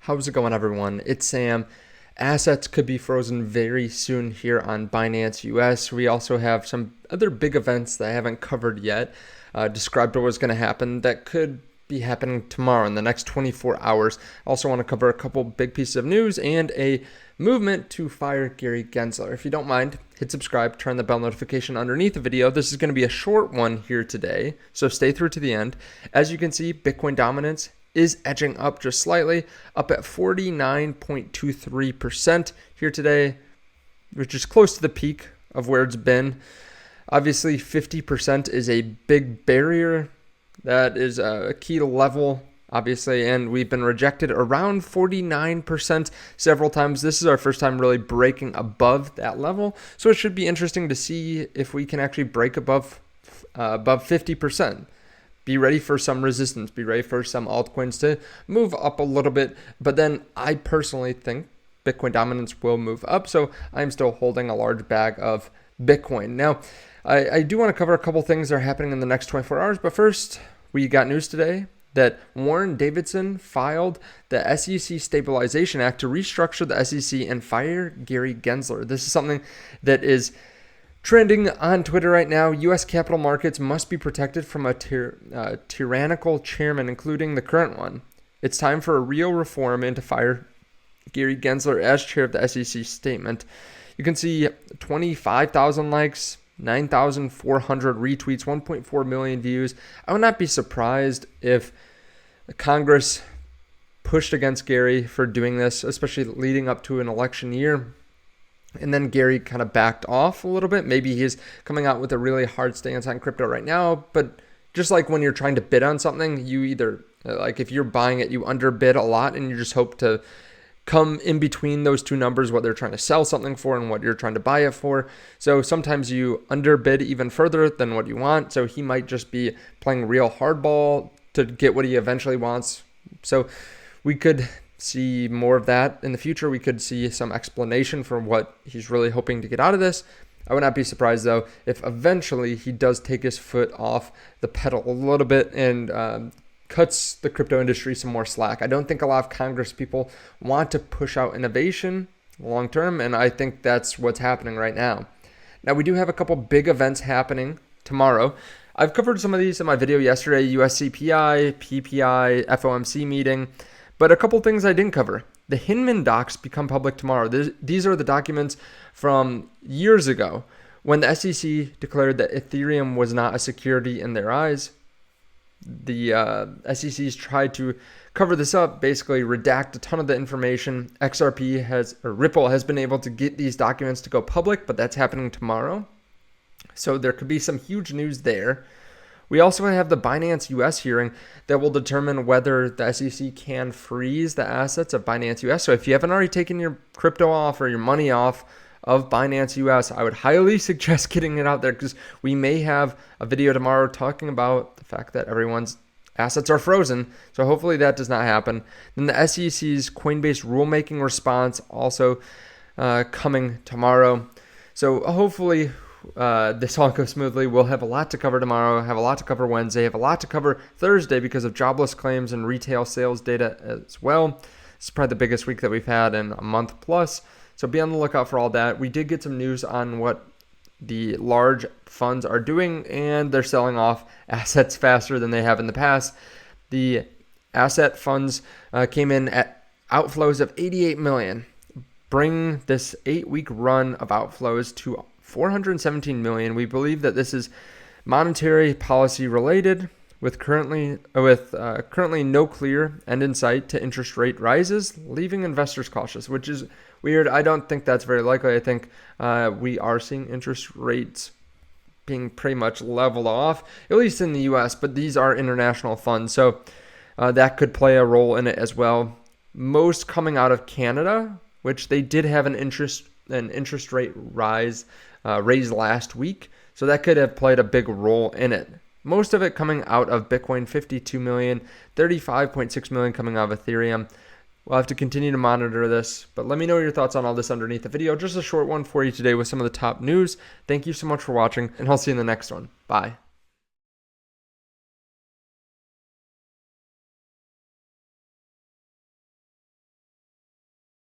How's it going, everyone? It's Sam. Assets could be frozen very soon here on Binance US. We also have some other big events that I haven't covered yet, described what was going to happen that could be happening tomorrow in the next 24 hours. I also want to cover a couple big pieces of news and a movement to fire Gary Gensler. If you don't mind, hit subscribe, turn the bell notification underneath the video. This is going to be a short one here today, so stay through to the end. As you can see, Bitcoin dominance is edging up just slightly, up at 49.23% here today, which is close to the peak of where it's been. Obviously, 50% is a big barrier. That is a key level, obviously, and we've been rejected around 49% several times. This is our first time really breaking above that level, so it should be interesting to see if we can actually break above 50%. Be ready for some resistance. Be ready for some altcoins to move up a little bit. But then I personally think Bitcoin dominance will move up. So I'm still holding a large bag of Bitcoin. Now, I do want to cover a couple things that are happening in the next 24 hours. But first, we got news today that Warren Davidson filed the SEC Stabilization Act to restructure the SEC and fire Gary Gensler. This is something that is trending on Twitter right now. U.S. capital markets must be protected from a tyrannical chairman, including the current one. It's time for a real reform and to fire Gary Gensler as chair of the SEC statement. You can see 25,000 likes, 9,400 retweets, 1.4 million views. I would not be surprised if Congress pushed against Gary for doing this, especially leading up to an election year. And then Gary kind of backed off a little bit. Maybe he's coming out with a really hard stance on crypto right now. But just like when you're trying to bid on something, you either, like if you're buying it, you underbid a lot and you just hope to come in between those two numbers, what they're trying to sell something for and what you're trying to buy it for. So sometimes you underbid even further than what you want. So he might just be playing real hardball to get what he eventually wants. So we could see more of that in the future. We could see some explanation for what he's really hoping to get out of this. I would not be surprised, though, if eventually he does take his foot off the pedal a little bit and cuts the crypto industry some more slack. I don't think a lot of Congress people want to push out innovation long term, and I think that's what's happening right now. Now, we do have a couple big events happening tomorrow. I've covered some of these in my video yesterday: US CPI, PPI, FOMC meeting. But a couple things I didn't cover. The Hinman docs become public tomorrow. These are the documents from years ago when the SEC declared that Ethereum was not a security in their eyes. The SEC's tried to cover this up, basically redact a ton of the information. Ripple has been able to get these documents to go public, but that's happening tomorrow. So there could be some huge news there. We also have the Binance US hearing that will determine whether the SEC can freeze the assets of Binance US. So if you haven't already taken your crypto off or your money off of Binance US, I would highly suggest getting it out there because we may have a video tomorrow talking about the fact that everyone's assets are frozen. So hopefully that does not happen. Then the SEC's Coinbase rulemaking response also coming tomorrow. So hopefully this all goes smoothly. We'll have a lot to cover tomorrow, have a lot to cover Wednesday, have a lot to cover Thursday because of jobless claims and retail sales data as well. It's probably the biggest week that we've had in a month plus. So be on the lookout for all that. We did get some news on what the large funds are doing, and they're selling off assets faster than they have in the past. The asset funds came in at outflows of 88 million. Bring this 8-week run of outflows to 417 million. We believe that this is monetary policy related, with currently no clear end in sight to interest rate rises, leaving investors cautious, which is weird. I don't think that's very likely. I think we are seeing interest rates being pretty much leveled off, at least in the U.S., but these are international funds, so that could play a role in it as well. Most coming out of Canada, which they did have an interest rate raised last week, so that could have played a big role in it. Most of it coming out of Bitcoin, 52 million, 35.6 million coming out of Ethereum. We'll have to continue to monitor this, but let me know your thoughts on all this underneath the video. Just a short one for you today with some of the top news. Thank you so much for watching, and I'll see you in the next one. Bye.